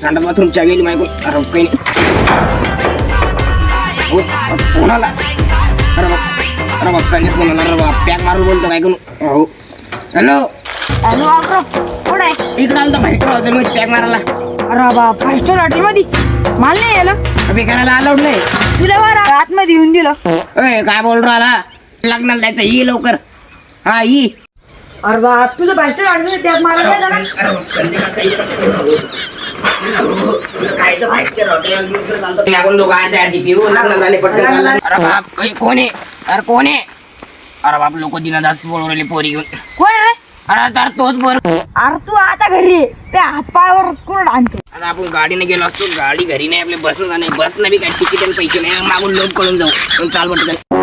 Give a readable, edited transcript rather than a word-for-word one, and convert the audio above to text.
संडा बाथरूमच्या गेली माहिती अरे काही कोणाला अरे बाप सांगित कोणाला अरे बाप पॅक मारून बोलतो काय करू हो हॅलो हॅलो कुठं आहे? इकडं आलं तर माहिती राहतं मग पॅक मारायला अरे बा 5 स्टार हॉटेल मध्ये माल नाही यायला अभि करायला अलाउड नाही तुला वर आतमध्ये येऊन दिलं. अय काय बोल राहिला लग्नाला जायचं ये लवकर हा ये अरे बा तुझं 5 स्टार हॉटेल मध्ये टॅग मारायला झाला. कोण आहे अरे बाप लोक दिनादास बोलवले पोरी घेऊन कोण आहे? अरे तर तोच बोल अरे तू आता घरी आहे. त्या हातपायावर कोण आणतो? आता आपण गाडीने गेलो असतो गाडी घरी नाही आपल्या बसनं जाणे बसनं बी काय तिकीट आणि पैसे नाही मागून लोक कळून जाऊ चाल वाटत